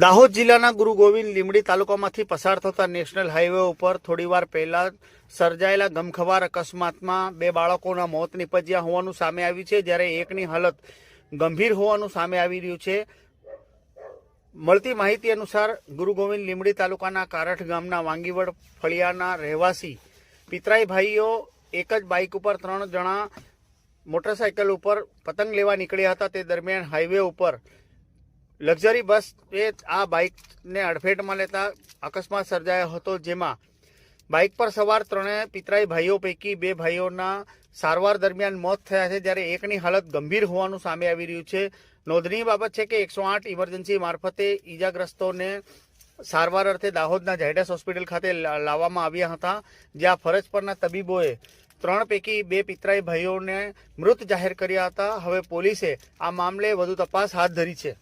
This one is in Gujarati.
દાહોદ જિલ્લાના ગુરુ ગોવિંદ લીંબડી તાલુકામાંથી પસાર થતા નેશનલ હાઈવે ઉપર થોડીવાર પહેલા સર્જાયેલા ગમખવાર અકસ્માતમાં 2 બાળકોના મોત નીપજ્યા હોવાનું સામે આવ્યું છે, જ્યારે એકની હાલત ગંભીર હોવાનું સામે આવી રહ્યું છે। મળતી માહિતી અનુસાર ગુરુ ગોવિંદ લીંબડી તાલુકાના કારઠ ગામના વાંગીવડ ફળિયાના રહેવાસી પિતરાઈ ભાઈઓ એક જ બાઇક ઉપર 3 જણા મોટરસાઇકલ ઉપર પતંગ લેવા નીકળ્યા હતા। તે દરમિયાન હાઈવે ઉપર લક્ઝરી બસ એ આ બાઇકને અડફેટમાં લેતા અકસ્માત સર્જાયો હતો, જેમાં બાઇક પર સવાર 3 પિતરાઈ ભાઈઓ પૈકી 2 ભાઈઓના સારવાર દરમિયાન મોત થયા છે, જ્યારે એકની હાલત ગંભીર હોવાનું સામે આવી રહ્યું છે। નોંધનીય બાબત છે કે 108 ઇમરજન્સી મારફતે ઈજાગ્રસ્તોને સારવાર અર્થે દાહોદના ઝાયડસ હોસ્પિટલ ખાતે લાવવામાં આવ્યા હતા, જ્યાં ફરજ પરના તબીબોએ 3 પૈકી 2 પિતરાઈ ભાઈઓને મૃત જાહેર કર્યા હતા। હવે પોલીસે આ મામલે વધુ તપાસ હાથ ધરી છે।